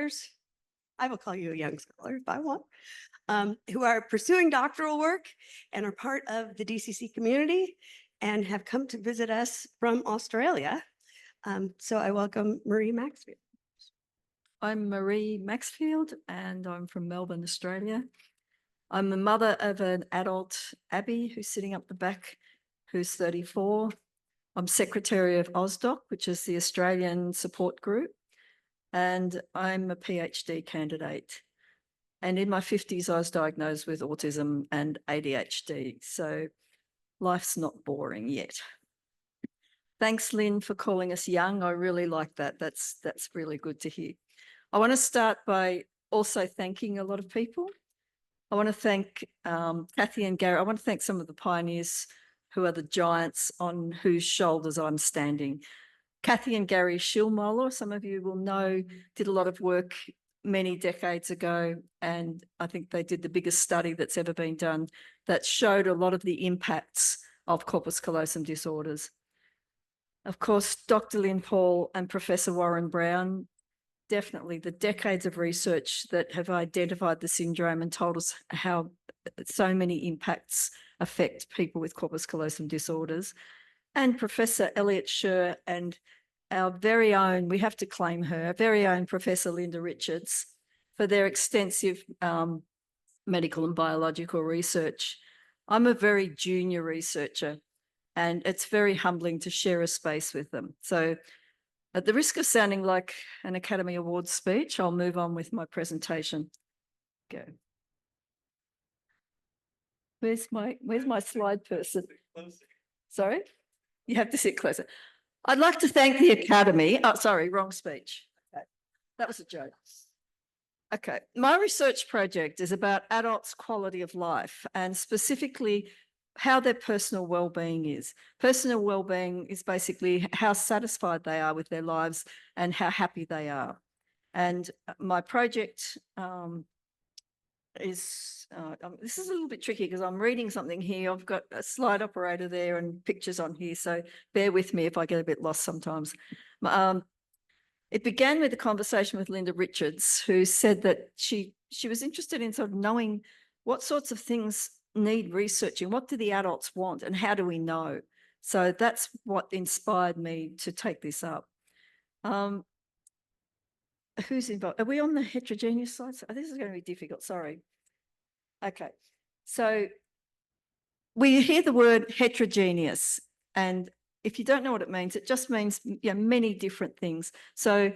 scholars. I will call you a young scholar if I want, who are pursuing doctoral work and are part of the DCC community and have come to visit us from Australia. So I welcome Maree Maxfield. I'm Maree Maxfield and I'm from Melbourne, Australia. I'm the mother of an adult, Abby, who's sitting up the back, who's 34. I'm secretary of AusDoc, which is the Australian support group, and I'm a PhD candidate. And in my 50s, I was diagnosed with autism and ADHD, so life's not boring yet. Thanks, Lynn, for calling us young. I really like that. That's really good to hear. I want to start by also thanking a lot of people. I want to thank Kathy and Gary. I want to thank some of the pioneers who are the giants on whose shoulders I'm standing. Kathy and Gary Schillmoller, some of you will know, did a lot of work many decades ago, and I think they did the biggest study that's ever been done that showed a lot of the impacts of corpus callosum disorders. Of course, Dr. Lynn Paul and Professor Warren Brown, definitely the decades of research that have identified the syndrome and told us how so many impacts affect people with corpus callosum disorders. And Professor Elliott Scher and our very own, we have to claim her, our very own Professor Linda Richards for their extensive medical and biological research. I'm a very junior researcher and it's very humbling to share a space with them. So at the risk of sounding like an Academy Awards speech, I'll move on with my presentation. Go. Where's my slide person? Sorry? You have to sit closer. I'd like to thank the Academy. Oh, sorry, wrong speech. Okay. That was a joke. Okay. My research project is about adults' quality of life and specifically how their personal well-being is. Personal well-being is basically how satisfied they are with their lives and how happy they are. And my project this is a little bit tricky because I'm reading something here. I've got a slide operator there and pictures on here, so bear with me if I get a bit lost sometimes. It began with a conversation with Linda Richards, who said that she was interested in sort of knowing what sorts of things need researching, what do the adults want and how do we know? So that's what inspired me to take this up. Who's involved? Are we on the heterogeneous side? Oh, this is going to be difficult, sorry. Okay, so we hear the word heterogeneous, and if you don't know what it just means many different things. So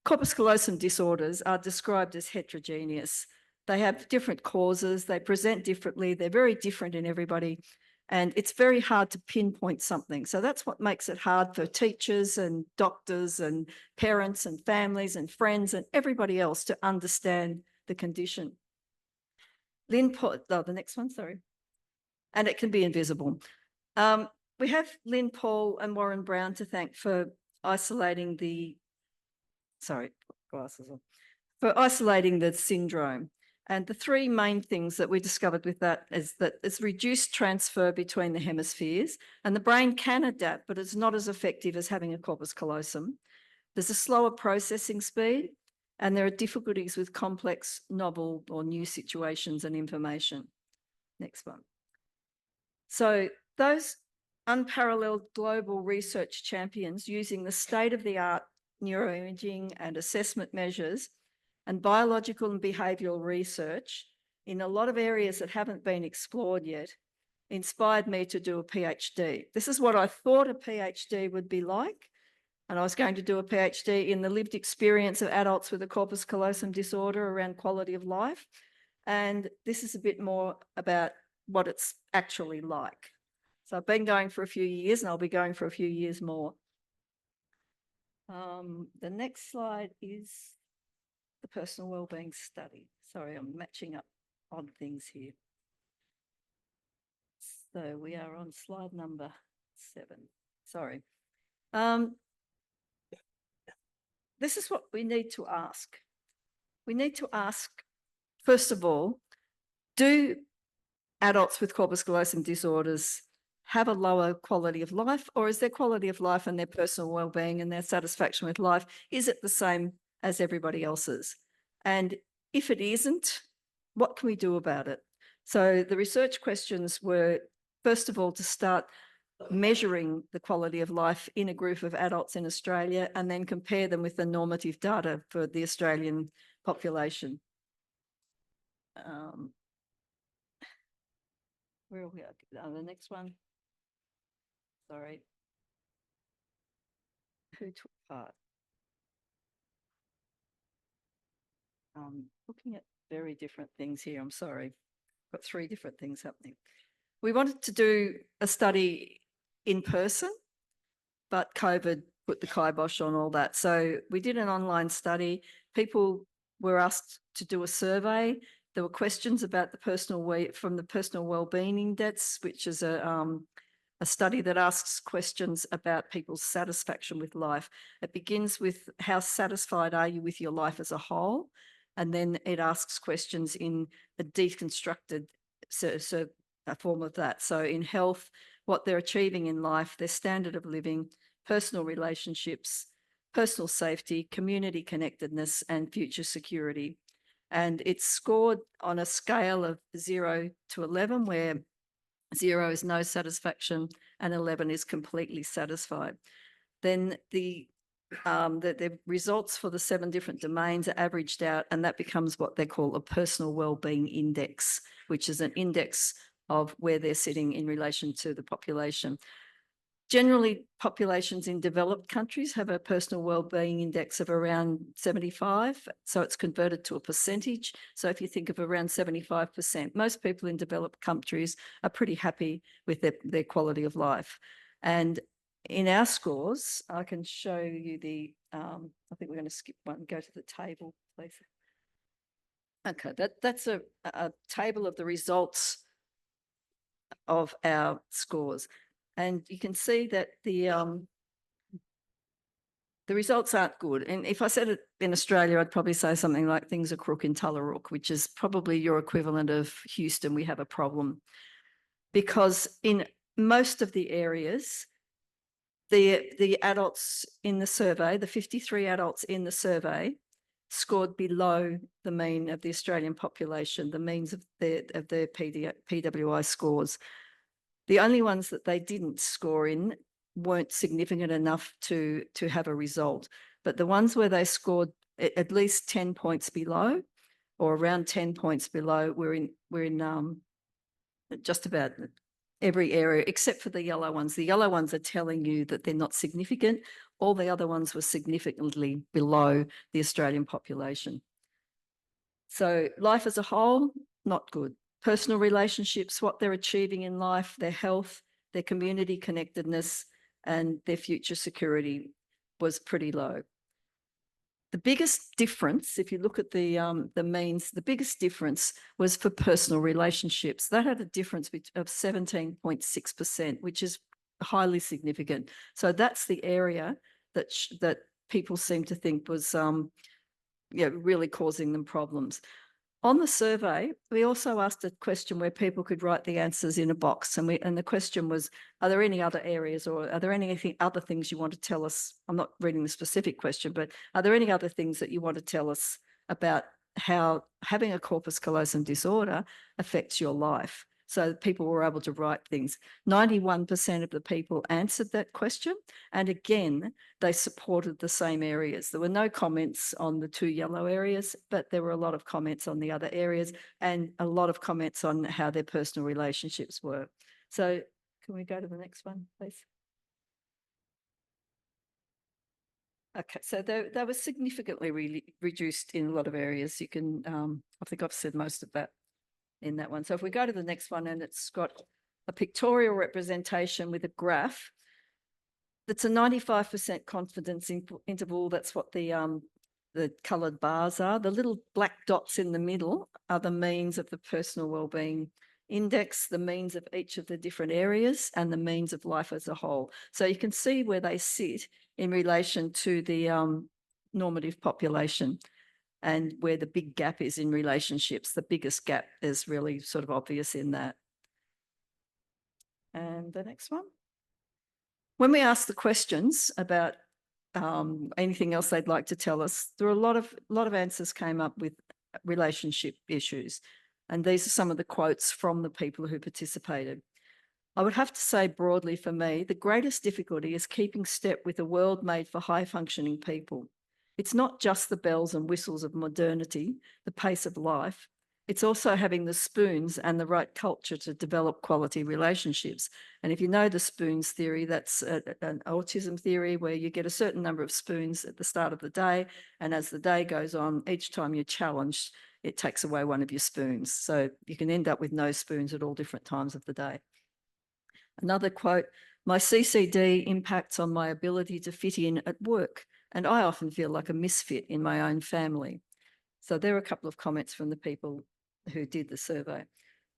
corpus callosum disorders are described as heterogeneous. They have different causes, they present differently, they're very different in everybody, and it's very hard to pinpoint something. So that's what makes it hard for teachers and doctors and parents and families and friends and everybody else to understand the condition. Lynn Paul, the next one, sorry. And it can be invisible. We have Lynn Paul and Warren Brown to thank for isolating the, sorry, glasses on, for isolating the syndrome. And the three main things that we discovered with that is that it's reduced transfer between the hemispheres and the brain can adapt, but it's not as effective as having a corpus callosum. There's a slower processing speed and there are difficulties with complex, novel or new situations and information. Next one. So those unparalleled global research champions using the state-of-the-art neuroimaging and assessment measures and biological and behavioural research in a lot of areas that haven't been explored yet inspired me to do a PhD. This is what I thought a PhD would be like, and I was going to do a PhD in the lived experience of adults with a corpus callosum disorder around quality of life, and this is a bit more about what it's actually like. So I've been going for a few years and I'll be going for a few years more. The next slide is the personal wellbeing study. Sorry, I'm matching up odd things here. So we are on slide number 7. Sorry. This is what we need to ask. We need to ask, first of all, do adults with corpus callosum disorders have a lower quality of life, or is their quality of life and their personal wellbeing and their satisfaction with life, is it the same as everybody else's? And if it isn't, what can we do about it? So the research questions were, first of all, to start measuring the quality of life in a group of adults in Australia and then compare them with the normative data for the Australian population. Where are we? The next one. Sorry. Who took part? Looking at very different things here. I'm sorry. Got 3 different things happening. We wanted to do a study in person, but COVID put the kibosh on all that. So we did an online study. People were asked to do a survey. There were questions about the from the Personal Wellbeing Index, which is a study that asks questions about people's satisfaction with life. It begins with how satisfied are you with your life as a whole? And then it asks questions in a deconstructed a form of that. So in health, what they're achieving in life, their standard of living, personal relationships, personal safety, community connectedness, and future security. And it's scored on a scale of 0 to 11, where 0 is no satisfaction and 11 is completely satisfied. Then the results for the 7 different domains are averaged out, and that becomes what they call a personal wellbeing index, which is an index of where they're sitting in relation to the population. Generally, populations in developed countries have a personal wellbeing index of around 75. So it's converted to a percentage. So if you think of around 75%, most people in developed countries are pretty happy with their quality of life. And in our scores, I can show you I think we're going to skip one, go to the table, please. Okay, that's a table of the results of our scores. And you can see that the results aren't good. And if I said it in Australia, I'd probably say something like things are crook in Tullarook, which is probably your equivalent of Houston, we have a problem. Because in most of the areas, the adults in the survey, the 53 adults in the survey, scored below the mean of the Australian population, the means of their PWI scores. The only ones that they didn't score in weren't significant enough to have a result. But the ones where they scored at least 10 points below or around 10 points below, we're in just about every area except for the yellow ones. The yellow ones are telling you that they're not significant. All the other ones were significantly below the Australian population. So life as a whole, not good. Personal relationships, what they're achieving in life, their health, their community connectedness, and their future security was pretty low. The biggest difference, if you look at the means, the biggest difference was for personal relationships. That had a difference of 17.6%, which is highly significant. So that's the area that people seem to think was really causing them problems. On the survey, we also asked a question where people could write the answers in a box. And the question was, are there any other areas or are there any other things you want to tell us? I'm not reading the specific question, but are there any other things that you want to tell us about how having a corpus callosum disorder affects your life? So people were able to write things. 91% of the people answered that question. And again, they supported the same areas. There were no comments on the 2 yellow areas, but there were a lot of comments on the other areas and a lot of comments on how their personal relationships were. So can we go to the next one, please? Okay, so they were significantly reduced in a lot of areas. You can, I think I've said most of that in that one. So if we go to the next one, and it's got a pictorial representation with a graph, that's a 95% confidence interval. That's what the coloured bars are. The little black dots in the middle are the means of the personal wellbeing index, the means of each of the different areas, and the means of life as a whole. So you can see where they sit in relation to the normative population, and where the big gap is in relationships. The biggest gap is really sort of obvious in that. And the next one. When we asked the questions about anything else they'd like to tell us. There are a lot of answers came up with relationship issues. And these are some of the quotes from the people who participated. I would have to say broadly for me, the greatest difficulty is keeping step with a world made for high functioning people. It's not just the bells and whistles of modernity, the pace of life. It's also having the spoons and the right culture to develop quality relationships. And if you know the spoons theory, that's an autism theory where you get a certain number of spoons at the start of the day. And as the day goes on, each time you're challenged, it takes away one of your spoons. So you can end up with no spoons at all different times of the day. Another quote, my CCD impacts on my ability to fit in at work. And I often feel like a misfit in my own family. So there are a couple of comments from the people who did the survey.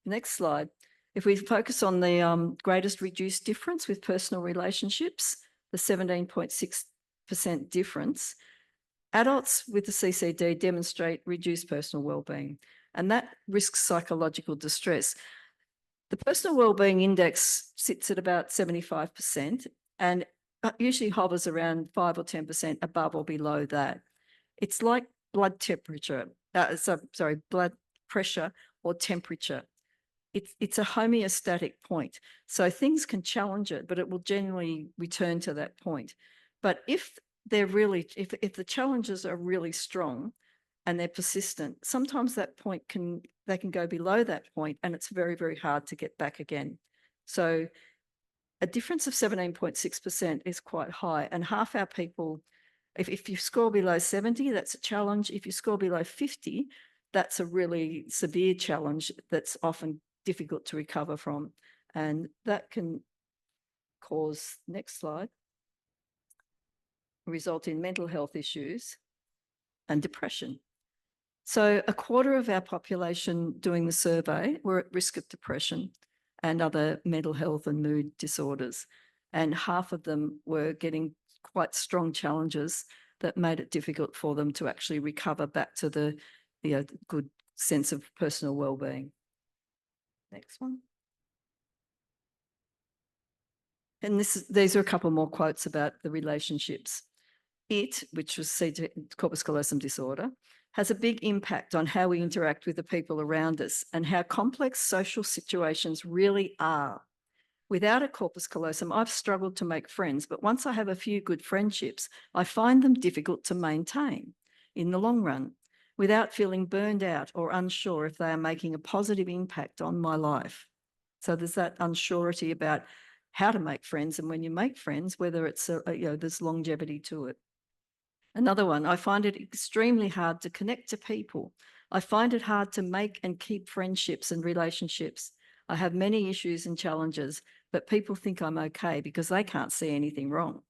Next slide. If we focus on the greatest reduced difference with personal relationships, the 17.6% difference, adults with the CCD demonstrate reduced personal wellbeing, and that risks psychological distress. The personal wellbeing index sits at about 75% and usually hovers around 5 or 10% above or below that. It's like blood temperature, blood pressure or temperature. It's a homeostatic point. So things can challenge it, but it will generally return to that point. But if the challenges are really strong and they're persistent, sometimes they can go below that point and it's very, very hard to get back again. So a difference of 17.6% is quite high, and half our people, if you score below 70, that's a challenge. If you score below 50, that's a really severe challenge that's often difficult to recover from. And that can cause, next slide, result in mental health issues and depression. So a quarter of our population doing the survey were at risk of depression and other mental health and mood disorders. And half of them were getting quite strong challenges that made it difficult for them to actually recover back to the good sense of personal well-being. Next one. And these are a couple more quotes about the relationships. It, which was corpus callosum disorder, has a big impact on how we interact with the people around us and how complex social situations really are. Without a corpus callosum, I've struggled to make friends, but once I have a few good friendships, I find them difficult to maintain in the long run without feeling burned out or unsure if they are making a positive impact on my life. So there's that unsurety about how to make friends, and when you make friends, whether it's there's longevity to it. Another one, I find it extremely hard to connect to people. I find it hard to make and keep friendships and relationships. I have many issues and challenges, but people think I'm okay because they can't see anything wrong.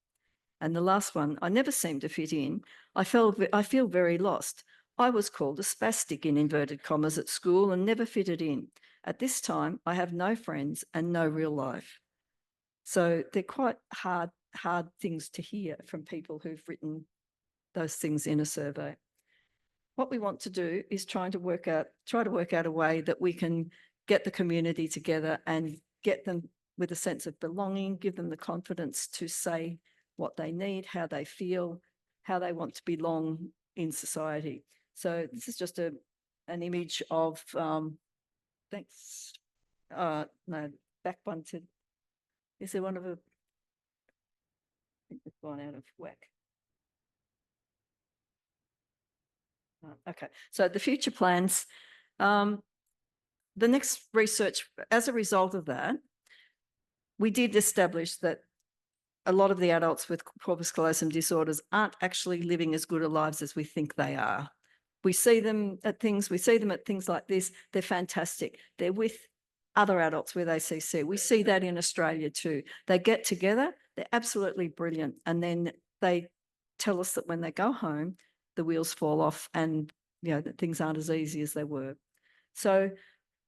And the last one, I never seem to fit in. I feel very lost. I was called a spastic in inverted commas at school and never fitted in. At this time, I have no friends and no real life. So they're quite hard things to hear from people who've written those things in a survey. What we want to do is try to work out a way that we can get the community together and get them with a sense of belonging, give them the confidence to say what they need, how they feel, how they want to belong in society. So this is just an image of, thanks. No, back one to, is there one of a, I think it's gone out of whack. Okay, so the future plans, the next research, as a result of that, we did establish that a lot of the adults with corpus callosum disorders aren't actually living as good a lives as we think they are. We see them at things like this, they're fantastic. They're with other adults with ACC. We see that in Australia too. They get together, they're absolutely brilliant. And then they tell us that when they go home, the wheels fall off and that things aren't as easy as they were. So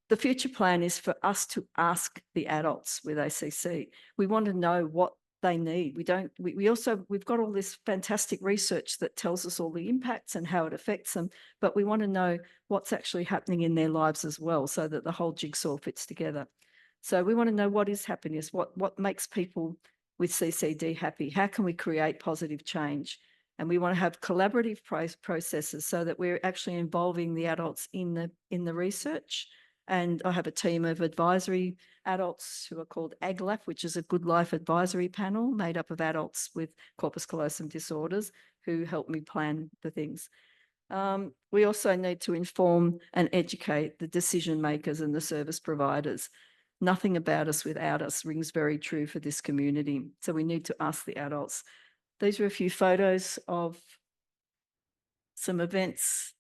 the future plan is for us to ask the adults with ACC. We want to know what they need. We've got all this fantastic research that tells us all the impacts and how it affects them, but we want to know what's actually happening in their lives as well, so that the whole jigsaw fits together. So we want to know what is happiness, what makes people with CCD happy? How can we create positive change? And we want to have collaborative processes so that we're actually involving the adults in the research. And I have a team of advisory adults who are called AGLAP, which is a Good Life Advisory Panel made up of adults with corpus callosum disorders who help me plan the things. We also need to inform and educate the decision makers and the service providers. Nothing about us without us rings very true for this community. So we need to ask the adults. These are a few photos of some events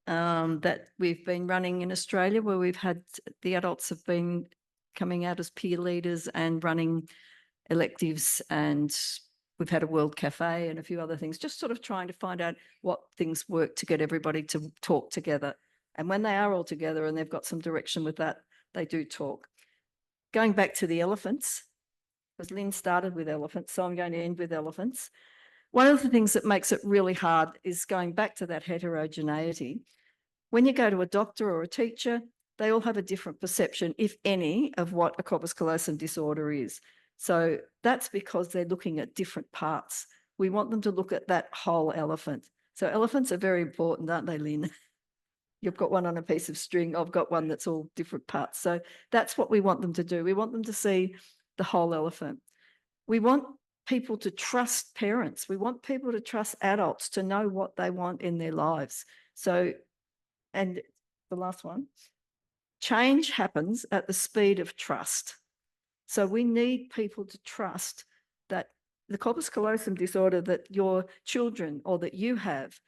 that we've been running in Australia, where we've had the adults have been coming out as peer leaders and running electives, and we've had a World Cafe and a few other things, just sort of trying to find out what things work to get everybody to talk together. And when they are all together and they've got some direction with that, they do talk. Going back to the elephants, because Lynn started with elephants, so I'm going to end with elephants. One of the things that makes it really hard is going back to that heterogeneity. When you go to a doctor or a teacher, they all have a different perception, if any, of what a corpus callosum disorder is. So that's because they're looking at different parts. We want them to look at that whole elephant. So elephants are very important, aren't they, Lynn? You've got one on a piece of string. I've got one that's all different parts. So that's what we want them to do. We want them to see the whole elephant. We want people to trust parents. We want people to trust adults to know what they want in their lives. So, and the last one, change happens at the speed of trust. So we need people to trust that the corpus callosum disorder that your children or that you have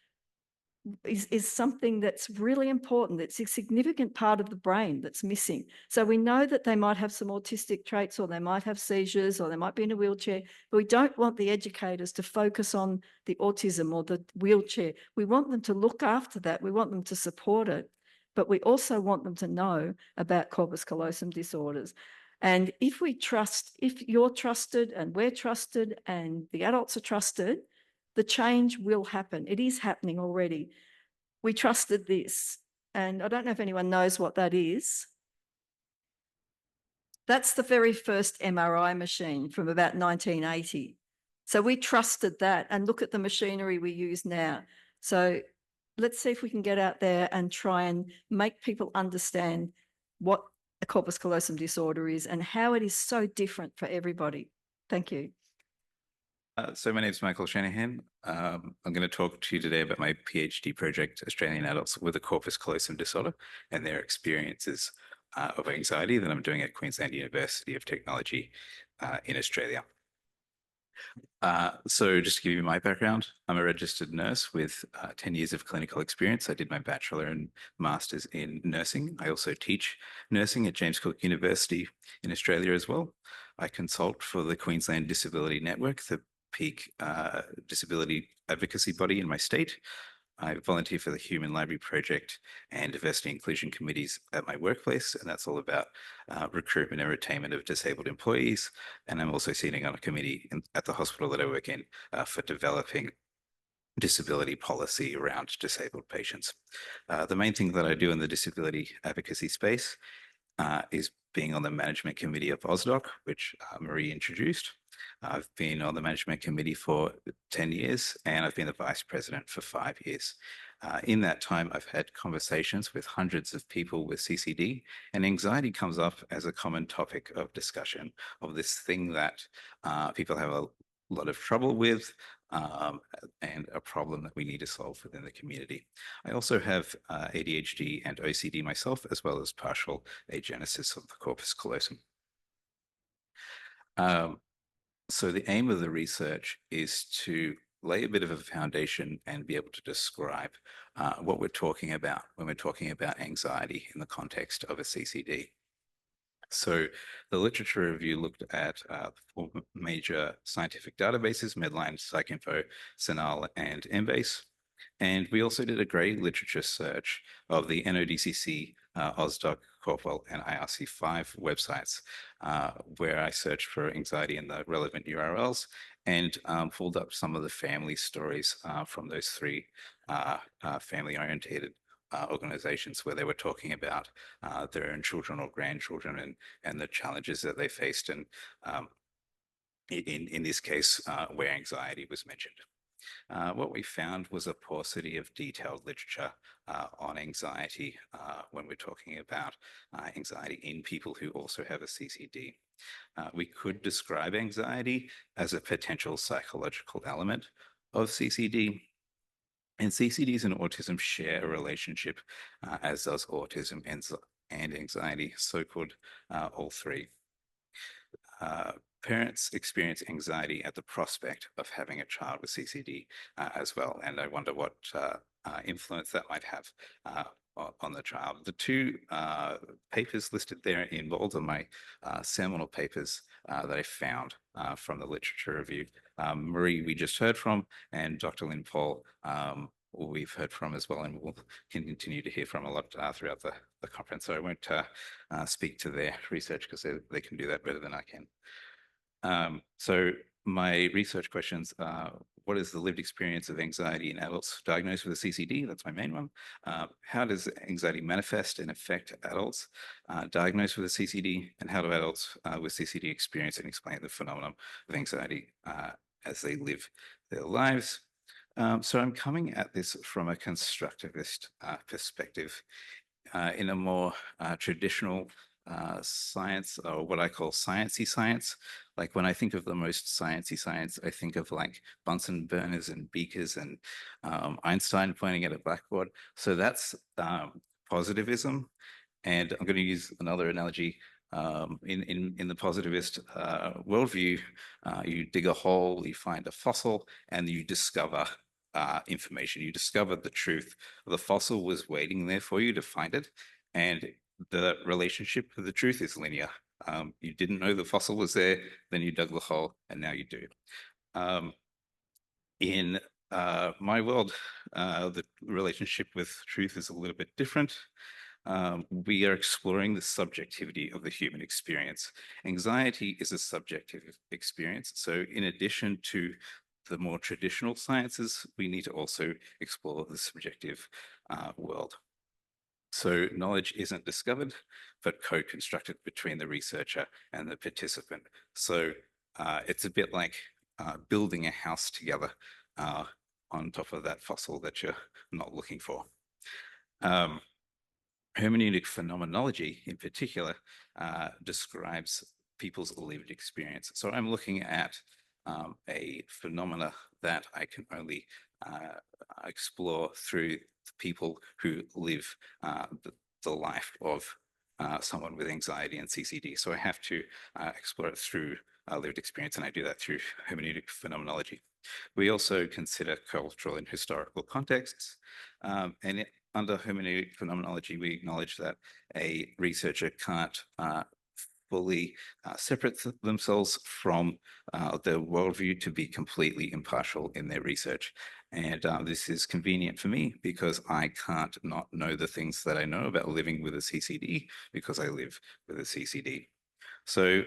is something that's really important. It's a significant part of the brain that's missing. So we know that they might have some autistic traits, or they might have seizures, or they might be in a wheelchair, but we don't want the educators to focus on the autism or the wheelchair. We want them to look after that. We want them to support it, but we also want them to know about corpus callosum disorders. And if you're trusted and we're trusted and the adults are trusted, the change will happen. It is happening already. We trusted this, and I don't know if anyone knows what that is. That's the very first MRI machine from about 1980. So we trusted that, and look at the machinery we use now. So let's see if we can get out there and try and make people understand what a corpus callosum disorder is and how it is so different for everybody. Thank you. So my name is Michael Shanahan. I'm going to talk to you today about my PhD project, Australian Adults with a Corpus Callosum Disorder, and their experiences of anxiety that I'm doing at Queensland University of Technology in Australia. So just to give you my background, I'm a registered nurse with 10 years of clinical experience. I did my bachelor and master's in nursing. I also teach nursing at James Cook University in Australia as well. I consult for the Queensland Disability Network, the peak disability advocacy body in my state. I volunteer for the Human Library Project and diversity inclusion committees at my workplace, and that's all about recruitment and retainment of disabled employees. And I'm also sitting on a committee at the hospital that I work in for developing disability policy around disabled patients. The main thing that I do in the disability advocacy space is being on the management committee of AusDoc, which Maree introduced. I've been on the management committee for 10 years, and I've been the vice president for 5 years. In that time, I've had conversations with hundreds of people with CCD, and anxiety comes up as a common topic of discussion of this thing that people have a lot of trouble with, and a problem that we need to solve within the community. I also have ADHD and OCD myself, as well as partial agenesis of the corpus callosum. So the aim of the research is to lay a bit of a foundation and be able to describe what we're talking about when we're talking about anxiety in the context of a CCD. So the literature review looked at 4 major scientific databases: Medline, PsycInfo, CINAHL, and Embase. And we also did a great literature search of the NODCC, AusDoc, Corpwell, and IRC5 websites, where I searched for anxiety in the relevant URLs and pulled up some of the family stories from those 3 family-oriented organizations where they were talking about their own children or grandchildren and the challenges that they faced, and in this case, where anxiety was mentioned. What we found was a paucity of detailed literature on anxiety when we're talking about anxiety in people who also have a CCD. We could describe anxiety as a potential psychological element of CCD. And CCDs and autism share a relationship, as does autism and anxiety, so-called all three. Parents experience anxiety at the prospect of having a child with CCD as well. And I wonder what influence that might have on the child. The two papers listed there in bold are my seminal papers that I found from the literature review. Maree, we just heard from, and Dr. Lynn Paul, we've heard from as well, and we'll continue to hear from a lot throughout the conference. So I won't speak to their research because they can do that better than I can. So my research questions, what is the lived experience of anxiety in adults diagnosed with a CCD? That's my main one. How does anxiety manifest and affect adults diagnosed with a CCD? And how do adults with CCD experience and explain the phenomenon of anxiety as they live their lives? So I'm coming at this from a constructivist perspective. In a more traditional science, or what I call sciencey science. Like when I think of the most sciencey science, I think of like Bunsen burners and beakers and Einstein pointing at a blackboard. So that's positivism. And I'm going to use another analogy. In the positivist worldview, you dig a hole, you find a fossil, and you discover information. You discover the truth. The fossil was waiting there for you to find it, and the relationship with the truth is linear. You didn't know the fossil was there, then you dug the hole, and now you do. In my world, the relationship with truth is a little bit different. We are exploring the subjectivity of the human experience. Anxiety is a subjective experience. So in addition to the more traditional sciences, we need to also explore the subjective world. So knowledge isn't discovered, but co-constructed between the researcher and the participant. So it's a bit like building a house together on top of that fossil that you're not looking for. Hermeneutic phenomenology in particular describes people's lived experience. So I'm looking at a phenomena that I can only explore through the people who live the life of someone with anxiety and CCD. So I have to explore it through lived experience, and I do that through hermeneutic phenomenology. We also consider cultural and historical contexts, under hermeneutic phenomenology, we acknowledge that a researcher can't fully separate themselves from their worldview to be completely impartial in their research. And this is convenient for me because I can't not know the things that I know about living with a CCD because I live with a CCD. So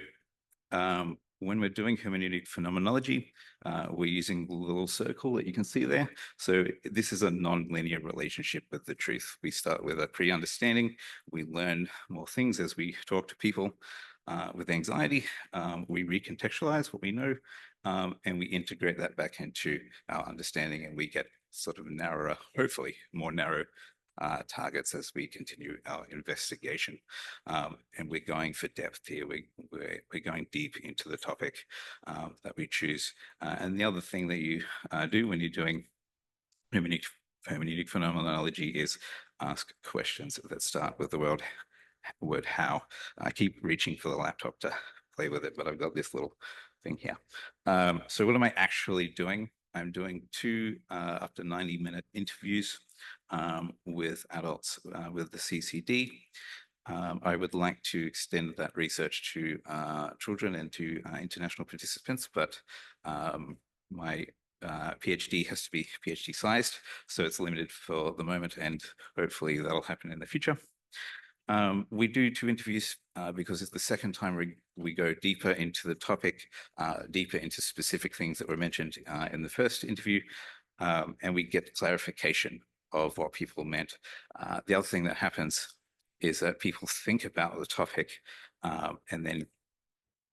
when we're doing hermeneutic phenomenology, we're using the little circle that you can see there. So this is a non-linear relationship with the truth. We start with a pre-understanding. We learn more things as we talk to people with anxiety. We recontextualize what we know, and we integrate that back into our understanding, and we get sort of narrower, hopefully more narrow targets as we continue our investigation. And we're going for depth here. We're going deep into the topic that we choose. And the other thing that you do when you're doing hermeneutic phenomenology is ask questions that start with the word how. I keep reaching for the laptop to play with it, but I've got this little thing here. So what am I actually doing? I'm doing 2 up to 90-minute interviews with adults with the CCD. I would like to extend that research to children and to international participants, but my PhD has to be PhD sized, so it's limited for the moment, and hopefully that'll happen in the future. We do 2 interviews because it's the second time we go deeper into the topic, deeper into specific things that were mentioned in the first interview, and we get clarification of what people meant. The other thing that happens is that people think about the topic and then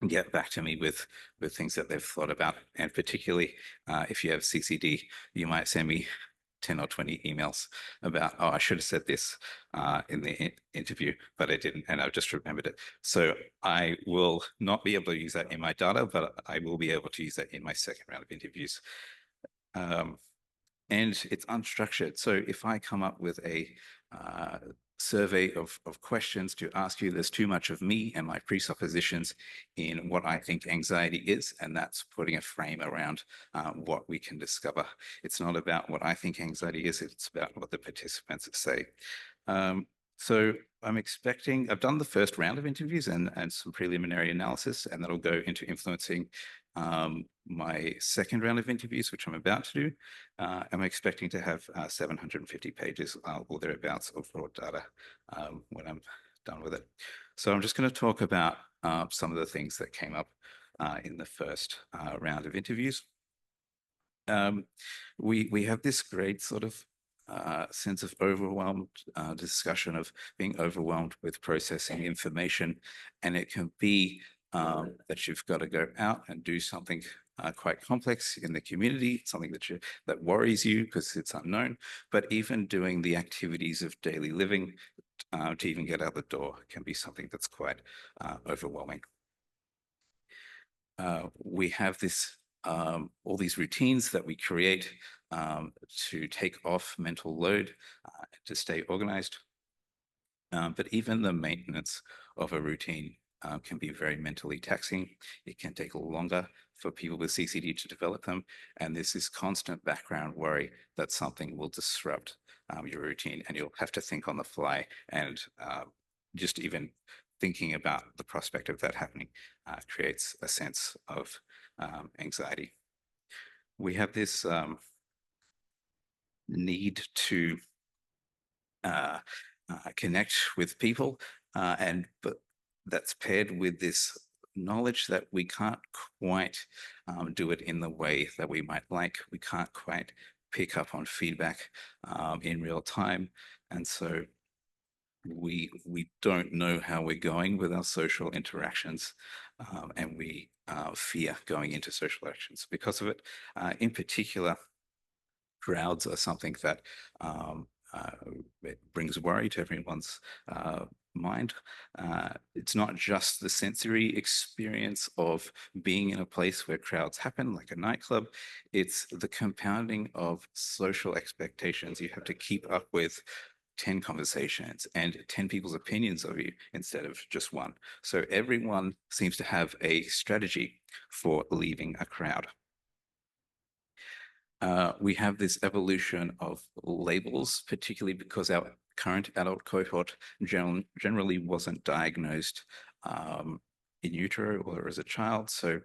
get back to me with things that they've thought about. And particularly if you have CCD, you might send me 10 or 20 emails about, oh, I should have said this in the interview, but I didn't, and I've just remembered it. So I will not be able to use that in my data, but I will be able to use that in my second round of interviews. And it's unstructured. So if I come up with a survey of questions to ask you, there's too much of me and my presuppositions in what I think anxiety is, and that's putting a frame around what we can discover. It's not about what I think anxiety is, it's about what the participants say. So I've done the first round of interviews and some preliminary analysis, and that'll go into influencing my second round of interviews, which I'm about to do. I'm expecting to have 750 pages or thereabouts of raw data when I'm done with it. So I'm just going to talk about some of the things that came up in the first round of interviews. We have this great sort of sense of overwhelmed discussion of being overwhelmed with processing information, and it can be that you've got to go out and do something quite complex in the community, something that worries you because it's unknown, but even doing the activities of daily living to even get out the door can be something that's quite overwhelming. We have this all these routines that we create to take off mental load, to stay organized. But even the maintenance of a routine can be very mentally taxing. It can take longer for people with CCD to develop them. And there's this constant background worry that something will disrupt your routine, and you'll have to think on the fly. And just even thinking about the prospect of that happening creates a sense of anxiety. We have this need to connect with people, but that's paired with this knowledge that we can't quite do it in the way that we might like. We can't quite pick up on feedback in real time, and so we don't know how we're going with our social interactions, and we fear going into social actions because of it. In particular, crowds are something that it brings worry to everyone's mind. It's not just the sensory experience of being in a place where crowds happen, like a nightclub. It's the compounding of social expectations. You have to keep up with 10 conversations and 10 people's opinions of you instead of just one. So everyone seems to have a strategy for leaving a crowd. We have this evolution of labels, particularly because our current adult cohort generally wasn't diagnosed in utero or as a child. So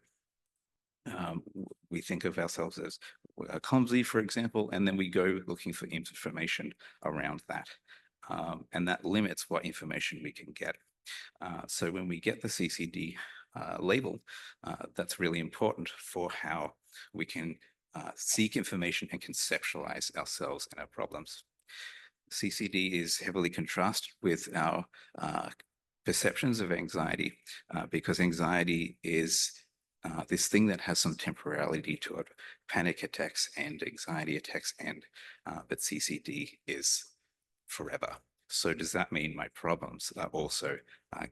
we think of ourselves as clumsy, for example, and then we go looking for information around that. And that limits what information we can get. So when we get the CCD label, that's really important for how we can seek information and conceptualize ourselves and our problems. CCD is heavily contrasted with our perceptions of anxiety because anxiety is this thing that has some temporality to it. Panic attacks and anxiety attacks end, but CCD is forever. So does that mean my problems are also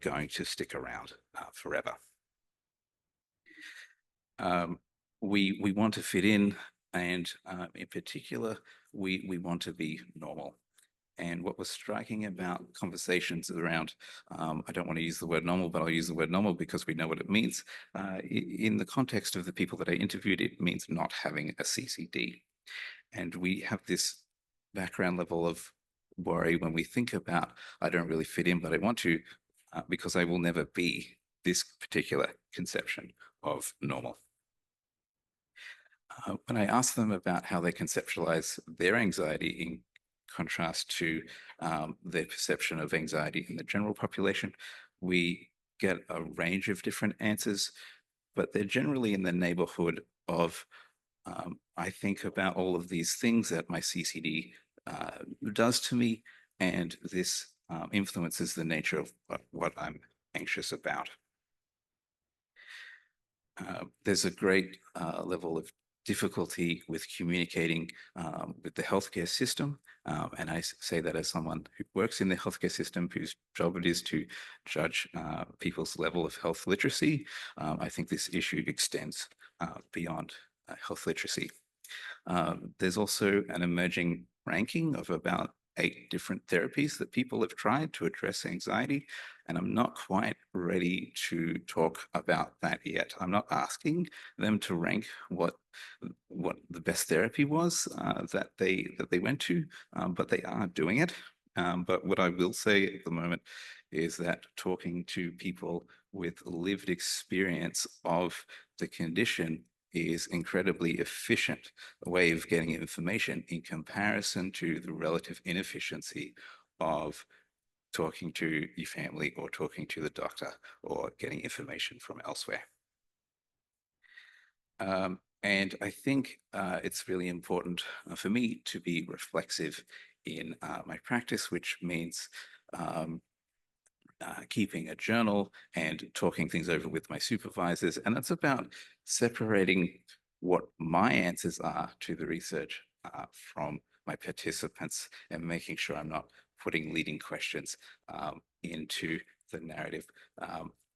going to stick around forever? We want to fit in, and in particular, we want to be normal. And what was striking about conversations around, I don't want to use the word normal, but I'll use the word normal because we know what it means. In the context of the people that I interviewed, it means not having a CCD. And we have this background level of worry when we think about, I don't really fit in, but I want to, because I will never be this particular conception of normal. When I ask them about how they conceptualize their anxiety in contrast to their perception of anxiety in the general population, we get a range of different answers, but they're generally in the neighborhood of, I think about all of these things that my CCD does to me, and this influences the nature of what I'm anxious about. There's a great level of difficulty with communicating with the healthcare system. And I say that as someone who works in the healthcare system, whose job it is to judge people's level of health literacy. I think this issue extends beyond health literacy. There's also an emerging ranking of about 8 different therapies that people have tried to address anxiety. And I'm not quite ready to talk about that yet. I'm not asking them to rank what the best therapy was that they went to, but they are doing it. But what I will say at the moment is that talking to people with lived experience of the condition is incredibly efficient way of getting information in comparison to the relative inefficiency of talking to your family or talking to the doctor or getting information from elsewhere. And I think it's really important for me to be reflexive in my practice, which means keeping a journal and talking things over with my supervisors. And that's about separating what my answers are to the research from my participants and making sure I'm not putting leading questions into the narrative.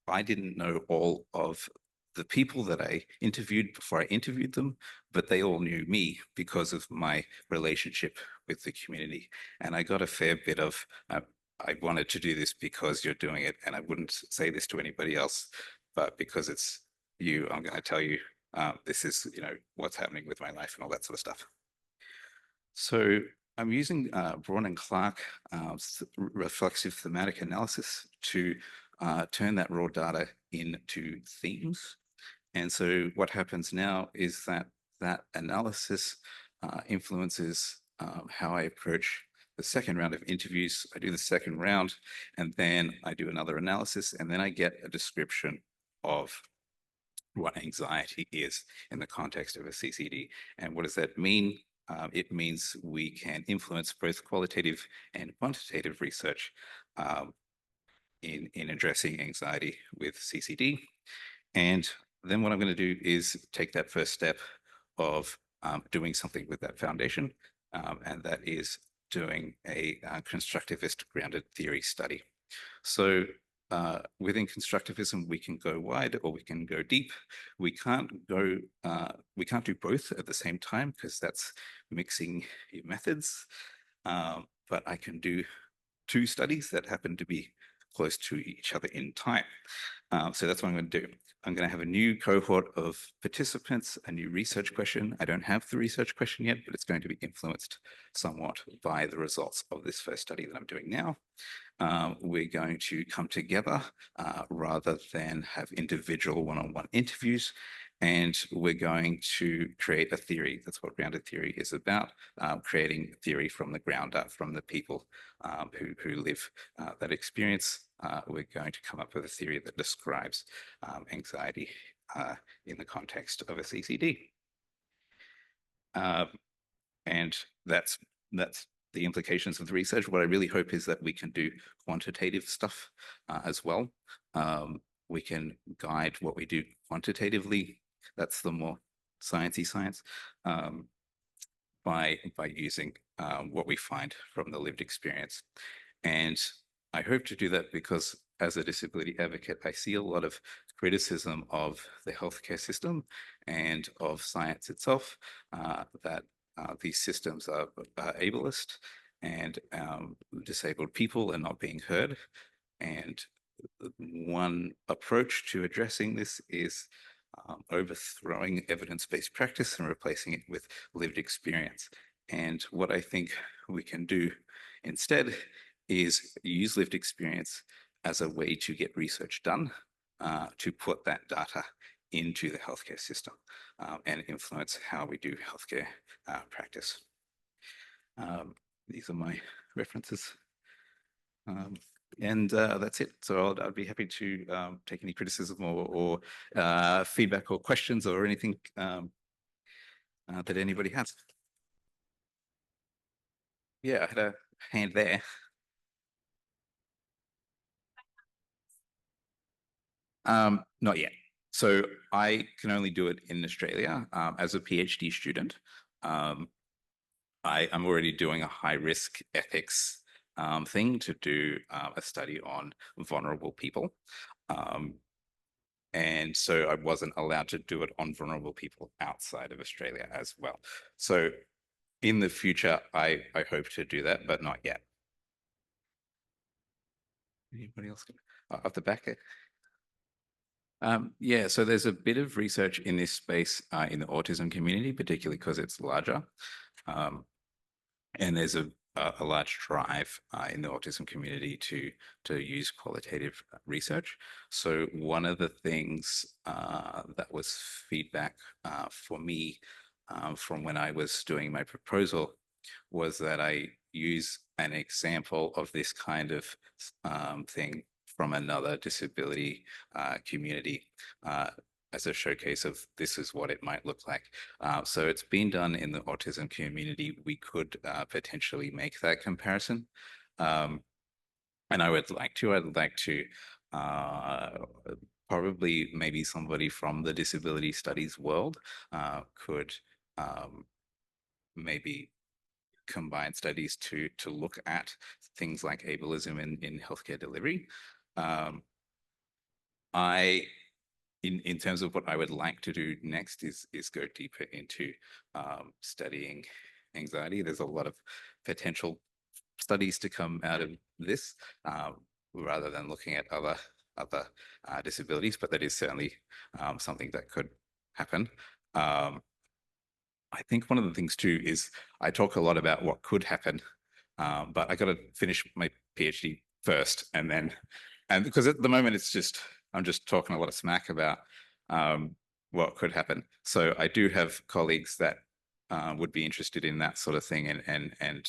I didn't know all of the people that I interviewed before I interviewed them, but they all knew me because of my relationship with the community. And I got a fair bit of, I wanted to do this because you're doing it, and I wouldn't say this to anybody else, but because it's you, I'm going to tell you this is, what's happening with my life and all that sort of stuff. So I'm using Braun and Clark reflexive thematic analysis to turn that raw data into themes. And so what happens now is that analysis influences how I approach the second round of interviews. I do the second round, and then I do another analysis, and then I get a description of what anxiety is in the context of a CCD. And what does that mean? It means we can influence both qualitative and quantitative research in addressing anxiety with CCD. And then what I'm going to do is take that first step of doing something with that foundation, and that is doing a constructivist grounded theory study. So within constructivism, we can go wide or we can go deep. We can't do both at the same time because that's mixing your methods. But I can do 2 studies that happen to be close to each other in time. So that's what I'm going to do. I'm going to have a new cohort of participants, a new research question. I don't have the research question yet, but it's going to be influenced somewhat by the results of this first study that I'm doing now. We're going to come together rather than have individual one-on-one interviews. And we're going to create a theory. That's what grounded theory is about, creating theory from the ground up, from the people who live that experience. We're going to come up with a theory that describes anxiety in the context of a CCD. And that's the implications of the research. What I really hope is that we can do quantitative stuff as well. We can guide what we do quantitatively. That's the more sciencey science, by using what we find from the lived experience. And I hope to do that because as a disability advocate, I see a lot of criticism of the healthcare system and of science itself, that these systems are ableist and disabled people are not being heard. And one approach to addressing this is overthrowing evidence-based practice and replacing it with lived experience. And what I think we can do instead is use lived experience as a way to get research done, to put that data into the healthcare system and influence how we do healthcare practice. These are my references. And that's it. So I'd be happy to take any criticism or feedback or questions or anything that anybody has. Yeah, I had a hand there. Not yet. So I can only do it in Australia as a PhD student. Um, I'm already doing a high risk ethics thing to do a study on vulnerable people. Um, and so I wasn't allowed to do it on vulnerable people outside of Australia as well. So in the future, I hope to do that, but not yet. Anybody else? Up the back there? Yeah, so there's a bit of research in this space in the autism community, particularly because it's larger. Um, and there's a large drive in the autism community to use qualitative research. So one of the things that was feedback for me from when I was doing my proposal was that I use an example of this kind of thing from another disability community as a showcase of this is what it might look like. So it's been done in the autism community. We could potentially make that comparison. And I'd like to probably maybe somebody from the disability studies world could maybe combine studies to look at things like ableism in healthcare delivery. In terms of what I would like to do next is go deeper into studying anxiety. There's a lot of potential studies to come out of this rather than looking at other disabilities, but that is certainly something that could happen. I think one of the things too is I talk a lot about what could happen, but I got to finish my PhD first, and because at the moment I'm just talking a lot of smack about what could happen. So I do have colleagues that would be interested in that sort of thing, and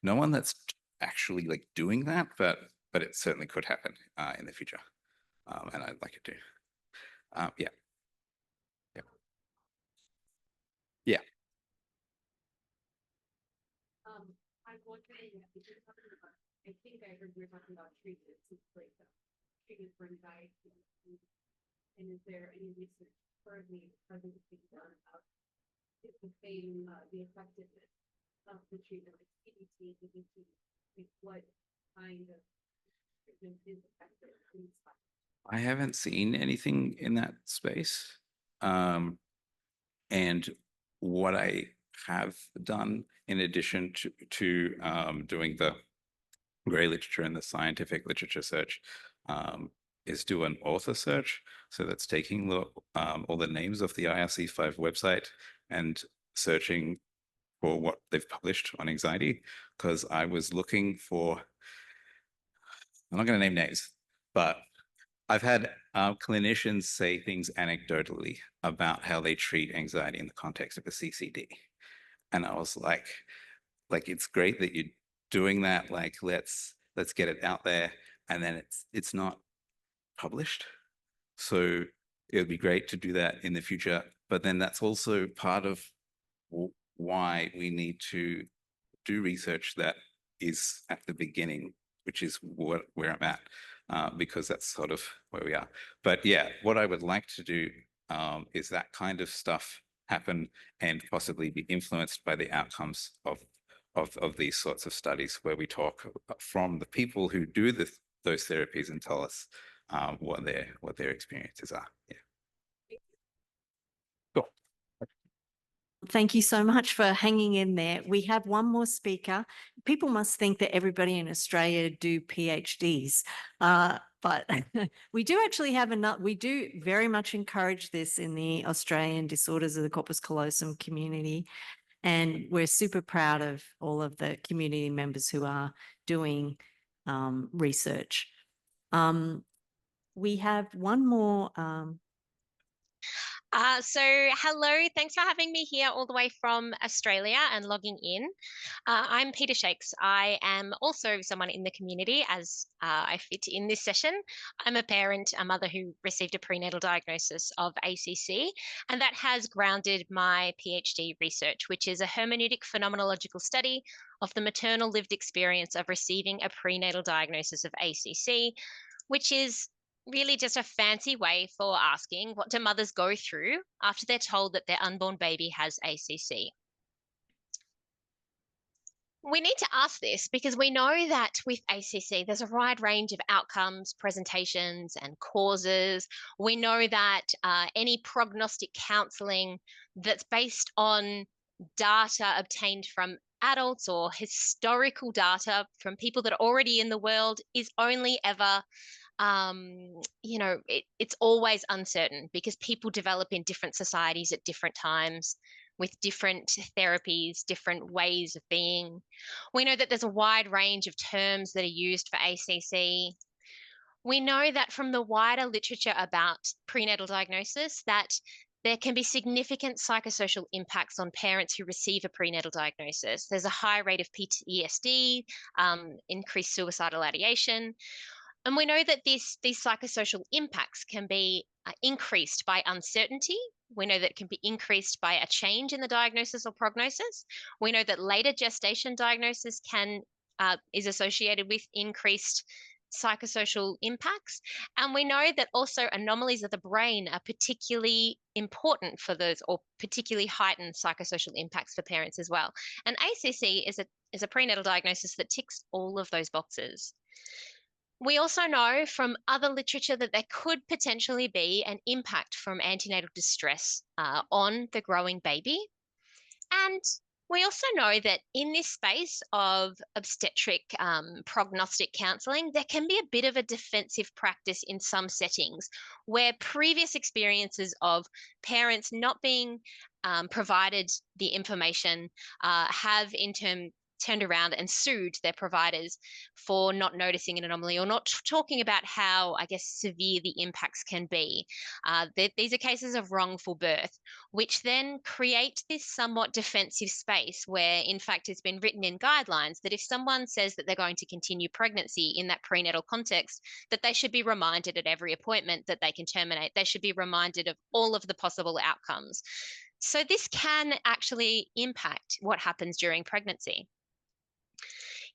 no one that's actually like doing that, but it certainly could happen in the future, and I'd like it to. Yeah. Yeah. I'm wondering, because you're talking about, I think I heard you were talking about treatment, like treatment for anxiety. And is there any research currently present being done about the same, the effectiveness of the treatment, like CBT, DBT, like what kind of treatment is effective in this? I haven't seen anything in that space. And what I have done in addition to doing the grey literature and the scientific literature search is do an author search. So that's taking all the names of the IRC5 website and searching for what they've published on anxiety, because I was looking for, I'm not going to name names, but I've had clinicians say things anecdotally about how they treat anxiety in the context of a CCD. And I was like, it's great that you're doing that. Like, let's get it out there. And then it's not published. So it would be great to do that in the future. But then that's also part of why we need to do research that is at the beginning, which is where I'm at, because that's sort of where we are. But yeah, what I would like to do is that kind of stuff happen and possibly be influenced by the outcomes of these sorts of studies, where we talk from the people who do those therapies and tell us what their experiences are. Yeah. Cool. Thank you so much for hanging in there. We have one more speaker. People must think that everybody in Australia do PhDs, but we do actually have enough. We do very much encourage this in the Australian disorders of the corpus callosum community. And we're super proud of all of the community members who are doing research. We have one more. Hello, thanks for having me here all the way from Australia and logging in. I'm Peter Shakes. I am also someone in the community as I fit in this session. I'm a parent, a mother who received a prenatal diagnosis of ACC, and that has grounded my PhD research, which is a hermeneutic phenomenological study of the maternal lived experience of receiving a prenatal diagnosis of ACC, which is really just a fancy way for asking what do mothers go through after they're told that their unborn baby has ACC. We need to ask this because we know that with ACC, there's a wide range of outcomes, presentations, and causes. We know that any prognostic counselling that's based on data obtained from adults or historical data from people that are already in the world is only ever it's always uncertain because people develop in different societies at different times with different therapies, different ways of being. We know that there's a wide range of terms that are used for ACC. We know that from the wider literature about prenatal diagnosis that there can be significant psychosocial impacts on parents who receive a prenatal diagnosis. There's a high rate of PTSD, increased suicidal ideation. And we know that these psychosocial impacts can be increased by uncertainty. We know that it can be increased by a change in the diagnosis or prognosis. We know that later gestation diagnosis is associated with increased psychosocial impacts. And we know that also anomalies of the brain are particularly important for those or particularly heightened psychosocial impacts for parents as well. And ACC is a prenatal diagnosis that ticks all of those boxes. We also know from other literature that there could potentially be an impact from antenatal distress on the growing baby. And we also know that in this space of obstetric prognostic counselling, there can be a bit of a defensive practice in some settings where previous experiences of parents not being provided the information have in turn turned around and sued their providers for not noticing an anomaly or not talking about how, I guess, severe the impacts can be. These are cases of wrongful birth, which then create this somewhat defensive space where, in fact, it's been written in guidelines that if someone says that they're going to continue pregnancy in that prenatal context, that they should be reminded at every appointment that they can terminate. They should be reminded of all of the possible outcomes. So this can actually impact what happens during pregnancy.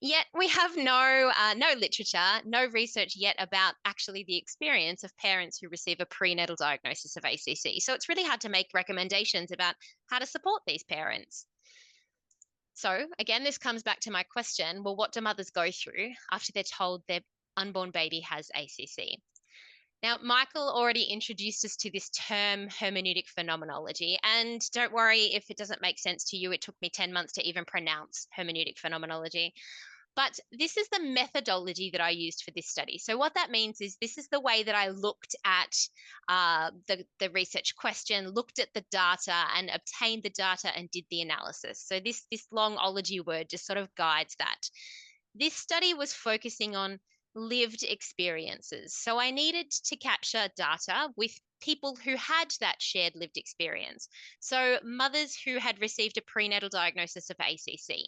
Yet we have no literature, no research yet about actually the experience of parents who receive a prenatal diagnosis of ACC. So it's really hard to make recommendations about how to support these parents. So again, this comes back to my question, well, what do mothers go through after they're told their unborn baby has ACC? Now, Michael already introduced us to this term hermeneutic phenomenology, and don't worry if it doesn't make sense to you. It took me 10 months to even pronounce hermeneutic phenomenology. But this is the methodology that I used for this study. So what that means is this is the way that I looked at the research question, looked at the data and obtained the data and did the analysis. So this long ology word just sort of guides that. This study was focusing on lived experiences. So I needed to capture data with people who had that shared lived experience. So mothers who had received a prenatal diagnosis of ACC.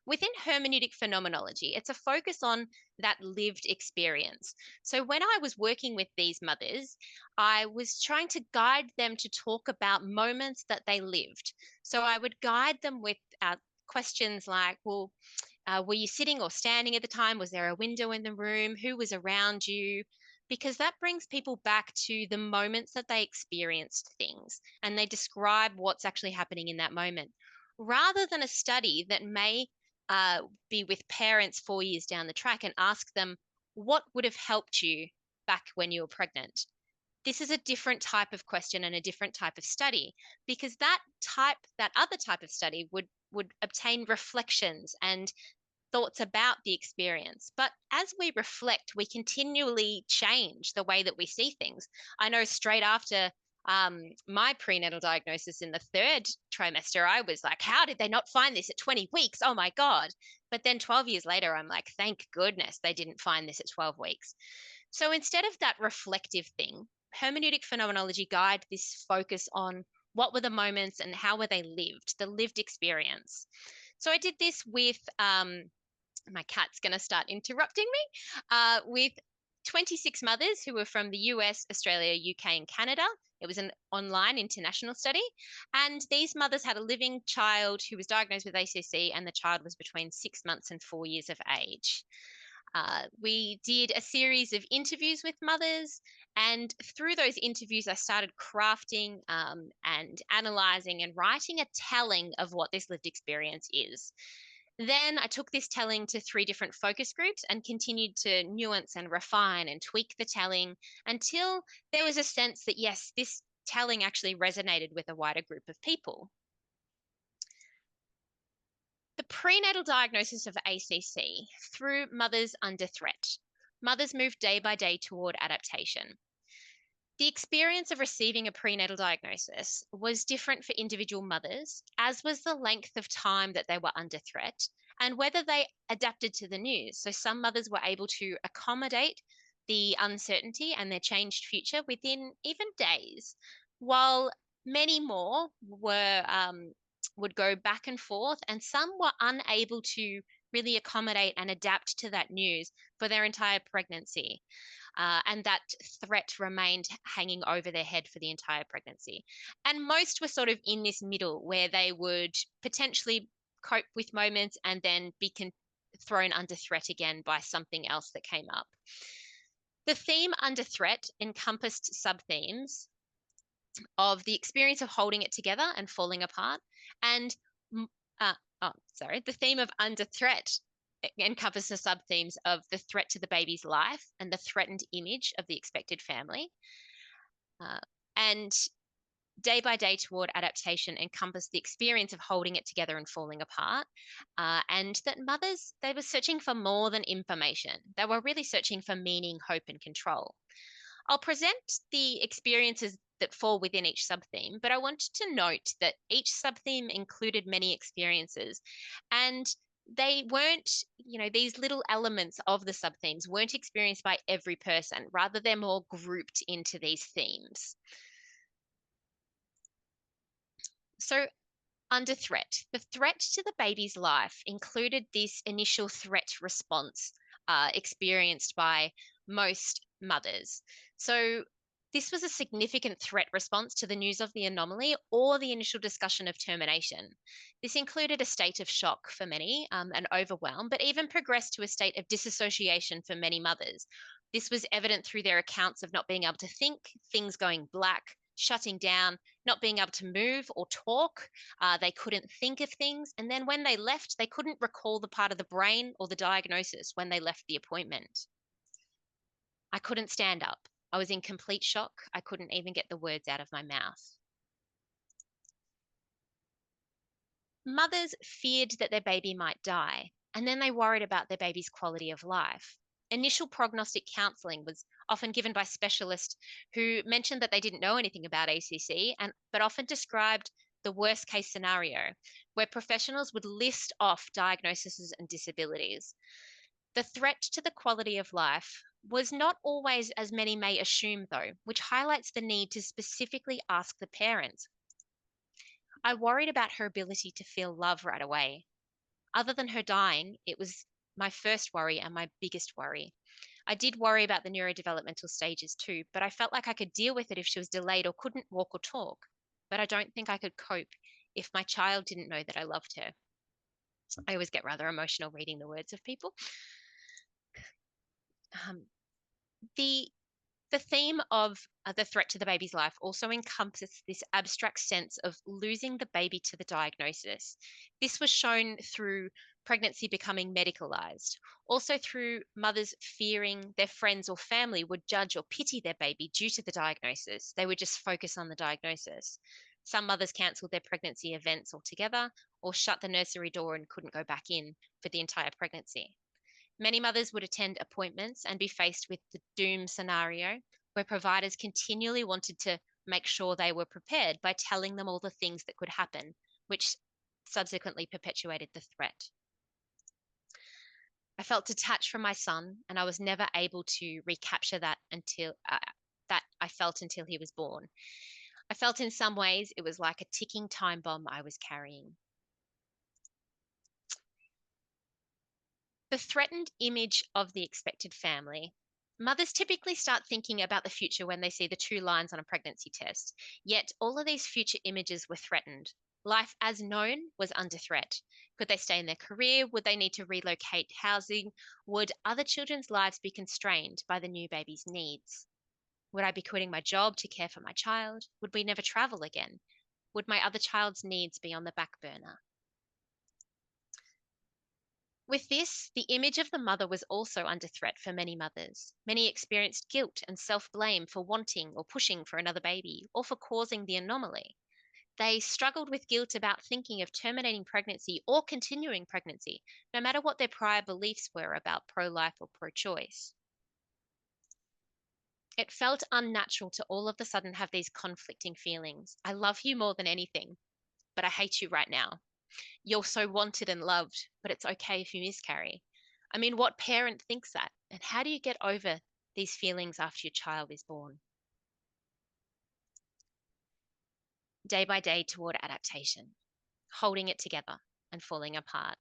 Within hermeneutic phenomenology, it's a focus on that lived experience. So when I was working with these mothers, I was trying to guide them to talk about moments that they lived. So I would guide them with questions like, well, were you sitting or standing at the time? Was there a window in the room? Who was around you? Because that brings people back to the moments that they experienced things and they describe what's actually happening in that moment, rather than a study that may be with parents 4 years down the track and ask them, what would have helped you back when you were pregnant? This is a different type of question and a different type of study, because that other type of study would obtain reflections and thoughts about the experience. But as we reflect, we continually change the way that we see things. I know straight after my prenatal diagnosis in the 3rd trimester, I was like, how did they not find this at 20 weeks? Oh my God. But then 12 years later, I'm like, thank goodness they didn't find this at 12 weeks. So instead of that reflective thing, hermeneutic phenomenology guide this focus on what were the moments and how were they lived, the lived experience. So I did this with, my cat's going to start interrupting me, with 26 mothers who were from the US, Australia, UK, and Canada. It was an online international study. And these mothers had a living child who was diagnosed with ACC, and the child was between 6 months and 4 years of age. We did a series of interviews with mothers, and through those interviews, I started crafting and analysing and writing a telling of what this lived experience is. Then I took this telling to 3 different focus groups and continued to nuance and refine and tweak the telling until there was a sense that, yes, this telling actually resonated with a wider group of people. The prenatal diagnosis of ACC threw mothers under threat. Mothers moved day by day toward adaptation. The experience of receiving a prenatal diagnosis was different for individual mothers, as was the length of time that they were under threat and whether they adapted to the news. So some mothers were able to accommodate the uncertainty and their changed future within even days, while many more would go back and forth, and some were unable to really accommodate and adapt to that news for their entire pregnancy. And that threat remained hanging over their head for the entire pregnancy. And most were sort of in this middle where they would potentially cope with moments and then be thrown under threat again by something else that came up. The theme under threat encompassed sub-themes of the experience of holding it together and falling apart, and the theme of under threat encompasses sub-themes of the threat to the baby's life and the threatened image of the expected family. And day by day toward adaptation encompassed the experience of holding it together and falling apart. And that mothers, they were searching for more than information. They were really searching for meaning, hope, and control. I'll present the experiences that fall within each sub-theme, but I wanted to note that each sub-theme included many experiences, and they weren't, these little elements of the sub-themes weren't experienced by every person. Rather, they're more grouped into these themes. So under threat, the threat to the baby's life included this initial threat response experienced by most mothers. So this was a significant threat response to the news of the anomaly or the initial discussion of termination. This included a state of shock for many and overwhelm, but even progressed to a state of disassociation for many mothers. This was evident through their accounts of not being able to think, things going black, shutting down, not being able to move or talk. They couldn't think of things. And then when they left, they couldn't recall the part of the brain or the diagnosis when they left the appointment. I couldn't stand up. I was in complete shock. I couldn't even get the words out of my mouth. Mothers feared that their baby might die, and then they worried about their baby's quality of life. Initial prognostic counselling was often given by specialists who mentioned that they didn't know anything about ACC, but often described the worst case scenario, where professionals would list off diagnoses and disabilities. The threat to the quality of life was not always as many may assume, though, which highlights the need to specifically ask the parents. I worried about her ability to feel love right away. Other than her dying, it was my first worry and my biggest worry. I did worry about the neurodevelopmental stages too, but I felt like I could deal with it if she was delayed or couldn't walk or talk. But I don't think I could cope if my child didn't know that I loved her. I always get rather emotional reading the words of people. The theme of the threat to the baby's life also encompasses this abstract sense of losing the baby to the diagnosis. This was shown through pregnancy becoming medicalized, also through mothers fearing their friends or family would judge or pity their baby due to the diagnosis. They would just focus on the diagnosis. Some mothers cancelled their pregnancy events altogether or shut the nursery door and couldn't go back in for the entire pregnancy. Many mothers would attend appointments and be faced with the doom scenario where providers continually wanted to make sure they were prepared by telling them all the things that could happen, which subsequently perpetuated the threat. I felt detached from my son, and I was never able to recapture that until that I felt until he was born. I felt in some ways it was like a ticking time bomb I was carrying. The threatened image of the expected family. Mothers typically start thinking about the future when they see the 2 lines on a pregnancy test. Yet all of these future images were threatened. Life as known was under threat. Could they stay in their career? Would they need to relocate housing? Would other children's lives be constrained by the new baby's needs? Would I be quitting my job to care for my child? Would we never travel again? Would my other child's needs be on the back burner? With this, the image of the mother was also under threat for many mothers. Many experienced guilt and self-blame for wanting or pushing for another baby or for causing the anomaly. They struggled with guilt about thinking of terminating pregnancy or continuing pregnancy, no matter what their prior beliefs were about pro-life or pro-choice. It felt unnatural to all of a sudden have these conflicting feelings. I love you more than anything, but I hate you right now. You're so wanted and loved, but it's okay if you miscarry. I mean, what parent thinks that? And how do you get over these feelings after your child is born? Day by day toward adaptation, holding it together and falling apart.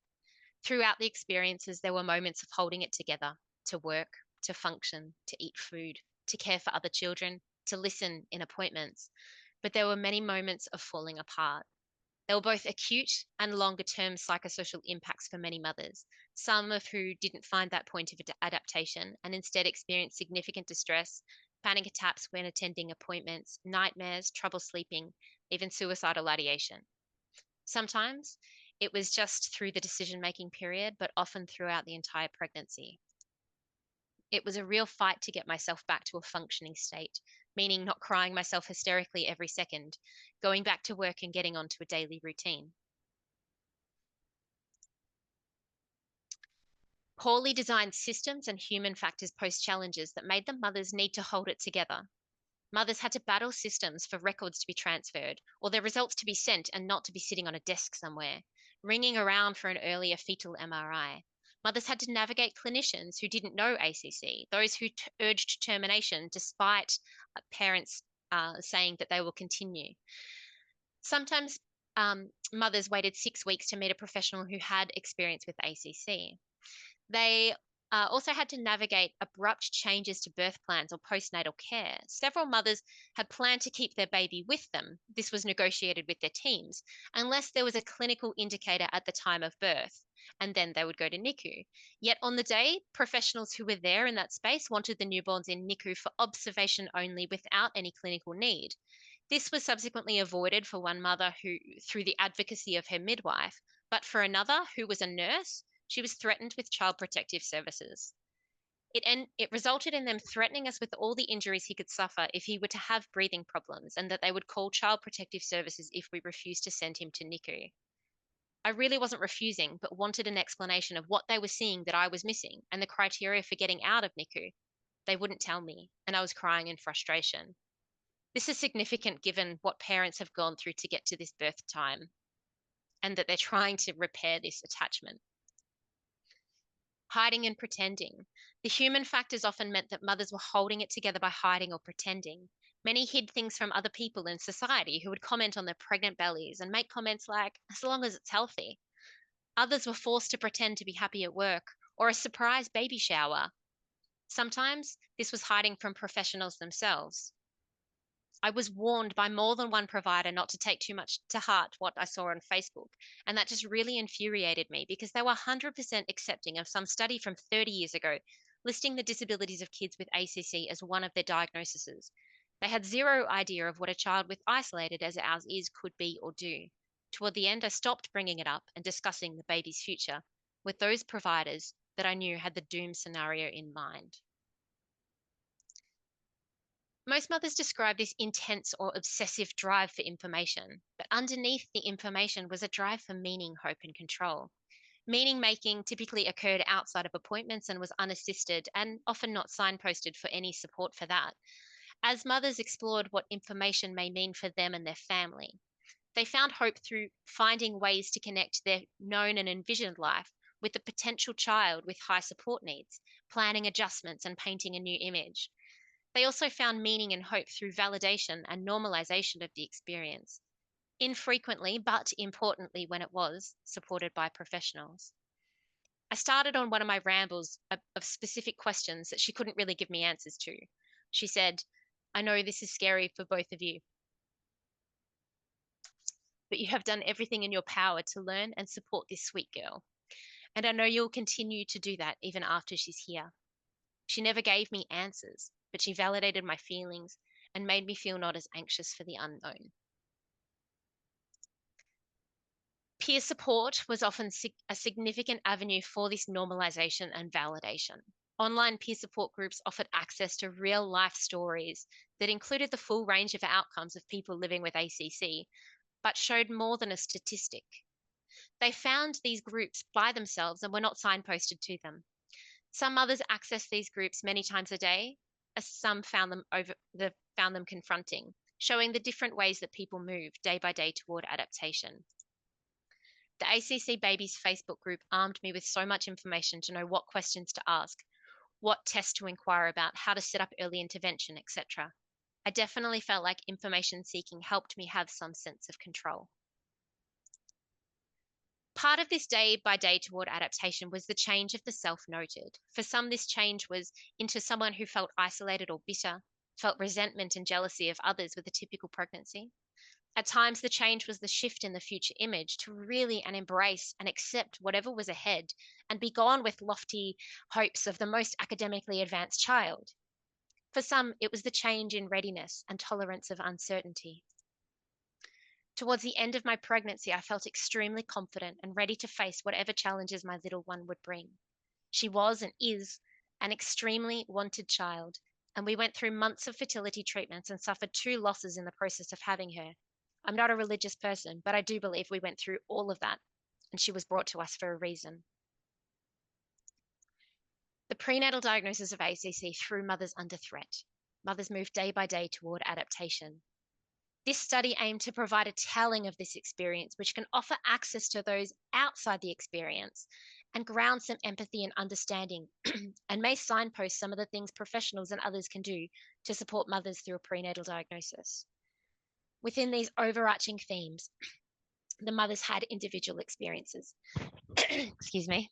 Throughout the experiences, there were moments of holding it together, to work, to function, to eat food, to care for other children, to listen in appointments. But there were many moments of falling apart. There were both acute and longer term psychosocial impacts for many mothers, some of who didn't find that point of adaptation and instead experienced significant distress, panic attacks when attending appointments, nightmares, trouble sleeping, even suicidal ideation. Sometimes it was just through the decision-making period, but often throughout the entire pregnancy. It was a real fight to get myself back to a functioning state, meaning not crying myself hysterically every second, going back to work and getting onto a daily routine. Poorly designed systems and human factors posed challenges that made the mothers need to hold it together. Mothers had to battle systems for records to be transferred, or their results to be sent and not to be sitting on a desk somewhere, ringing around for an earlier fetal MRI. Mothers had to navigate clinicians who didn't know ACC, those who urged termination despite parents saying that they will continue. Sometimes mothers waited 6 weeks to meet a professional who had experience with ACC. They also had to navigate abrupt changes to birth plans or postnatal care. Several mothers had planned to keep their baby with them. This was negotiated with their teams, unless there was a clinical indicator at the time of birth, and then they would go to NICU. Yet on the day, professionals who were there in that space wanted the newborns in NICU for observation only without any clinical need. This was subsequently avoided for one mother who, through the advocacy of her midwife, but for another who was a nurse, she was threatened with child protective services. It resulted in them threatening us with all the injuries he could suffer if he were to have breathing problems, and that they would call child protective services if we refused to send him to NICU. I really wasn't refusing, but wanted an explanation of what they were seeing that I was missing and the criteria for getting out of NICU. They wouldn't tell me, and I was crying in frustration. This is significant given what parents have gone through to get to this birth time, and that they're trying to repair this attachment. Hiding and pretending. The human factors often meant that mothers were holding it together by hiding or pretending. Many hid things from other people in society who would comment on their pregnant bellies and make comments like, as long as it's healthy. Others were forced to pretend to be happy at work or a surprise baby shower. Sometimes this was hiding from professionals themselves. I was warned by more than one provider not to take too much to heart what I saw on Facebook. And that just really infuriated me because they were 100% accepting of some study from 30 years ago, listing the disabilities of kids with ACC as one of their diagnoses. They had zero idea of what a child with isolated as ours is could be or do. Toward the end, I stopped bringing it up and discussing the baby's future with those providers that I knew had the doom scenario in mind. Most mothers describe this intense or obsessive drive for information, but underneath the information was a drive for meaning, hope, and control. Meaning making typically occurred outside of appointments and was unassisted and often not signposted for any support for that. As mothers explored what information may mean for them and their family, they found hope through finding ways to connect their known and envisioned life with the potential child with high support needs, planning adjustments and painting a new image. They also found meaning and hope through validation and normalization of the experience, infrequently, but importantly when it was supported by professionals. I started on one of my rambles of specific questions that she couldn't really give me answers to. She said, "I know this is scary for both of you, but you have done everything in your power to learn and support this sweet girl. And I know you'll continue to do that even after she's here." She never gave me answers, but she validated my feelings and made me feel not as anxious for the unknown. Peer support was often a significant avenue for this normalization and validation. Online peer support groups offered access to real life stories that included the full range of outcomes of people living with ACC, but showed more than a statistic. They found these groups by themselves and were not signposted to them. Some mothers accessed these groups many times a day, as some found them confronting, showing the different ways that people move day by day toward adaptation. The ACC Babies Facebook group armed me with so much information to know what questions to ask, what tests to inquire about, how to set up early intervention, etc. I definitely felt like information seeking helped me have some sense of control. Part of this day by day toward adaptation was the change of the self noted. For some, this change was into someone who felt isolated or bitter, felt resentment and jealousy of others with a typical pregnancy. At times, the change was the shift in the future image to really and embrace and accept whatever was ahead and be gone with lofty hopes of the most academically advanced child. For some, it was the change in readiness and tolerance of uncertainty. Towards the end of my pregnancy, I felt extremely confident and ready to face whatever challenges my little one would bring. She was and is an extremely wanted child, and we went through months of fertility treatments and suffered 2 losses in the process of having her. I'm not a religious person, but I do believe we went through all of that, and she was brought to us for a reason. The prenatal diagnosis of ACC threw mothers under threat. Mothers moved day by day toward adaptation. This study aimed to provide a telling of this experience, which can offer access to those outside the experience and ground some empathy and understanding, and may signpost some of the things professionals and others can do to support mothers through a prenatal diagnosis. Within these overarching themes, the mothers had individual experiences. Excuse me.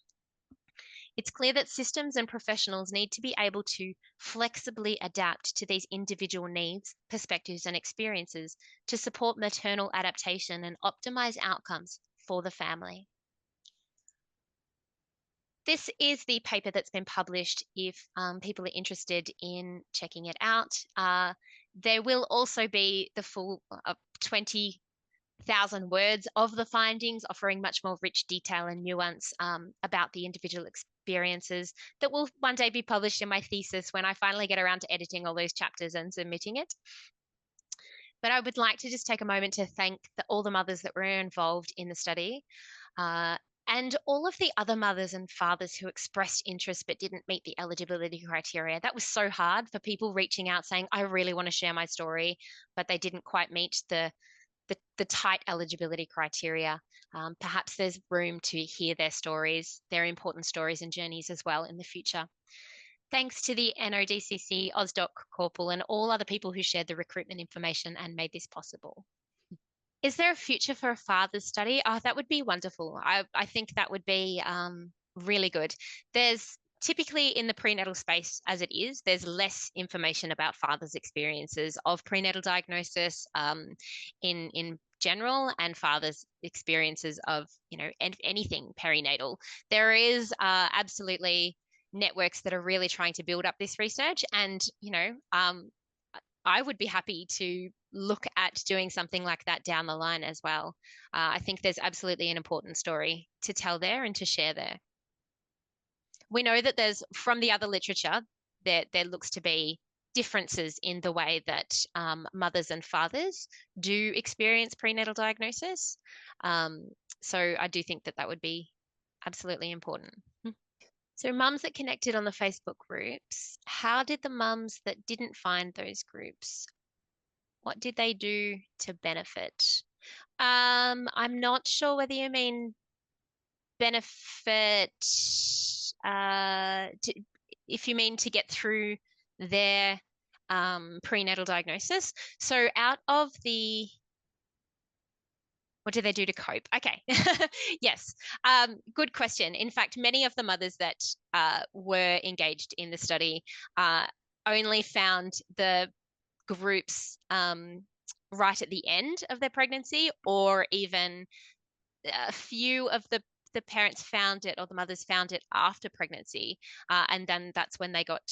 It's clear that systems and professionals need to be able to flexibly adapt to these individual needs, perspectives, and experiences to support maternal adaptation and optimize outcomes for the family. This is the paper that's been published if people are interested in checking it out. There will also be the full 20,000 words of the findings, offering much more rich detail and nuance about the individual experiences that will one day be published in my thesis when I finally get around to editing all those chapters and submitting it. But I would like to just take a moment to thank all the mothers that were involved in the study and all of the other mothers and fathers who expressed interest but didn't meet the eligibility criteria. That was so hard for people reaching out saying, I really want to share my story, but they didn't quite meet the tight eligibility criteria. Perhaps there's room to hear their stories, their important stories and journeys as well in the future. Thanks to the NODCC, AusDoc, Corpal, and all other people who shared the recruitment information and made this possible. Is there a future for a father's study? Oh, that would be wonderful. I think that would be really good. There's typically in the prenatal space as it is, there's less information about fathers' experiences of prenatal diagnosis in general and fathers' experiences of, anything perinatal. There is absolutely networks that are really trying to build up this research and, I would be happy to look at doing something like that down the line as well. I think there's absolutely an important story to tell there and to share there. We know that there's, from the other literature, there looks to be differences in the way that mothers and fathers do experience prenatal diagnosis. So I do think that would be absolutely important. So mums that connected on the Facebook groups, how did the mums that didn't find those groups, what did they do to benefit? I'm not sure whether you mean benefit, if you mean to get through their prenatal diagnosis. So out of the, what do they do to cope? Okay. Yes. Good question. In fact, many of the mothers that were engaged in the study only found the groups right at the end of their pregnancy, or even a few of the parents found it, or the mothers found it after pregnancy. And then that's when they got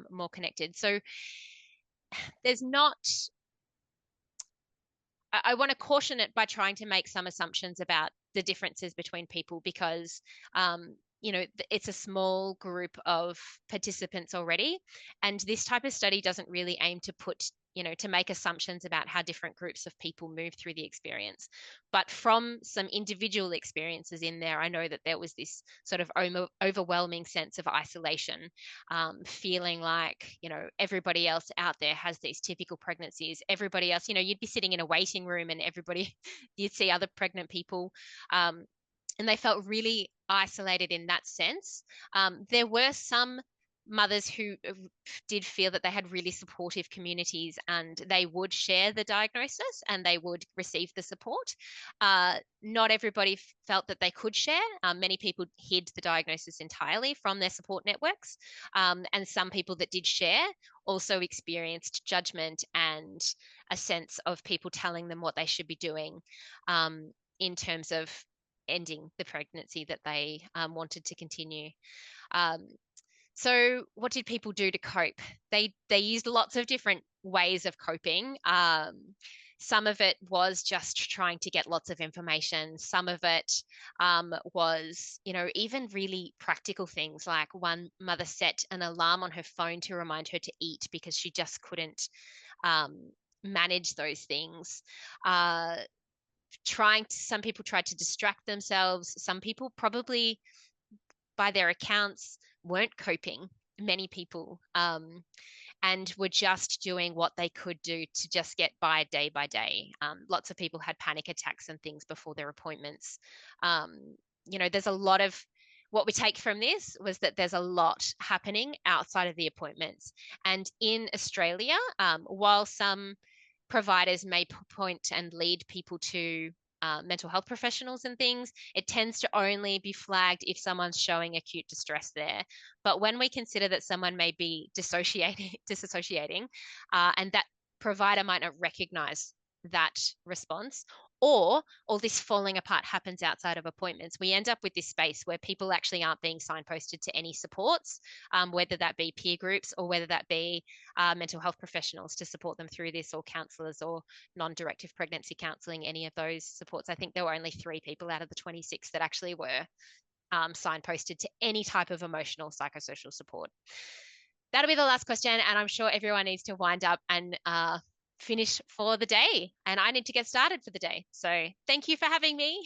more connected. So there's not, I want to caution it by trying to make some assumptions about the differences between people, because it's a small group of participants already, and this type of study doesn't really aim to put, to make assumptions about how different groups of people move through the experience. But from some individual experiences in there, I know that there was this sort of overwhelming sense of isolation, feeling like, everybody else out there has these typical pregnancies. Everybody else, you'd be sitting in a waiting room and you'd see other pregnant people. And they felt really isolated in that sense. There were some mothers who did feel that they had really supportive communities, and they would share the diagnosis and they would receive the support. Not everybody felt that they could share. Many people hid the diagnosis entirely from their support networks. And some people that did share also experienced judgment and a sense of people telling them what they should be doing in terms of ending the pregnancy that they wanted to continue. So what did people do to cope? They used lots of different ways of coping. Some of it was just trying to get lots of information. Some of it was, even really practical things, like one mother set an alarm on her phone to remind her to eat because she just couldn't manage those things. Some people tried to distract themselves. Some people probably, by their accounts, weren't coping, many people, and were just doing what they could do to just get by day. Lots of people had panic attacks and things before their appointments. There's a lot of, what we take from this was that there's a lot happening outside of the appointments. And in Australia, while some providers may point and lead people to mental health professionals and things, it tends to only be flagged if someone's showing acute distress there. But when we consider that someone may be disassociating, and that provider might not recognize that response, or all this falling apart happens outside of appointments, we end up with this space where people actually aren't being signposted to any supports, whether that be peer groups or whether that be mental health professionals to support them through this, or counselors, or non-directive pregnancy counseling, any of those supports. I think there were only 3 people out of the 26 that actually were signposted to any type of emotional psychosocial support. That'll be the last question, and I'm sure everyone needs to wind up and finish for the day, and I need to get started for the day. So thank you for having me.